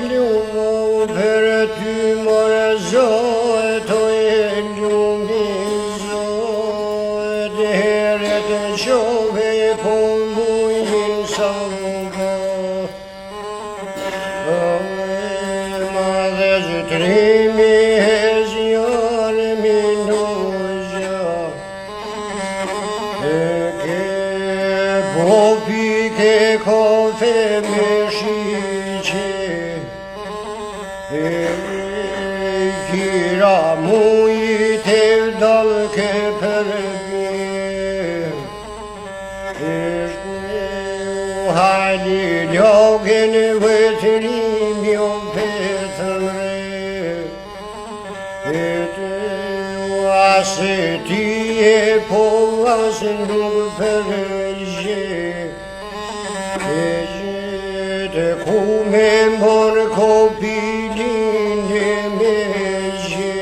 Lumo për ty more zohet, o e lumë zohet, heret e qove po mujin sa nga. Madhe zëtrimi hezjare mi nozja, ke popi ke kafe me shiqe, kira mujit e dal ke përbje, hajdi ljogen vëtrim jo petën re, asë ti e po asë nuk përgje, të ku me mor kopilin e me gje,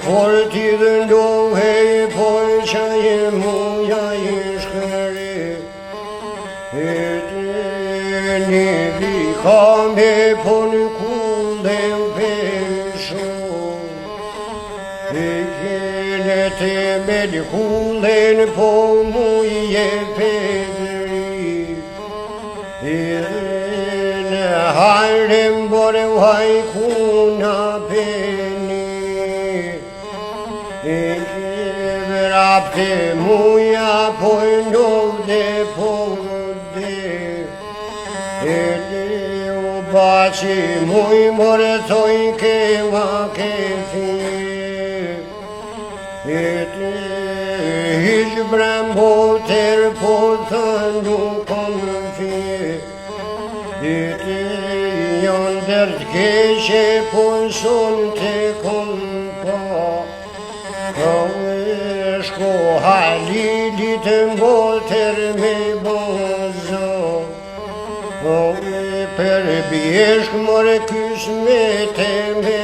por ti dhe ndohe por qaj e muja i shkëre, një vika me por në kulle pesho, kene te me në kullen po muje pedri, në harem bore vaj kuna peni, vrapte muja po ndovde po de, u baci muj more toj ke va ke fi, hiç brambo ter po të nuk kom fi, jon dert keqe po son te kom pa, shko halilit mbotër me bozo, për bjeshk more kysmete me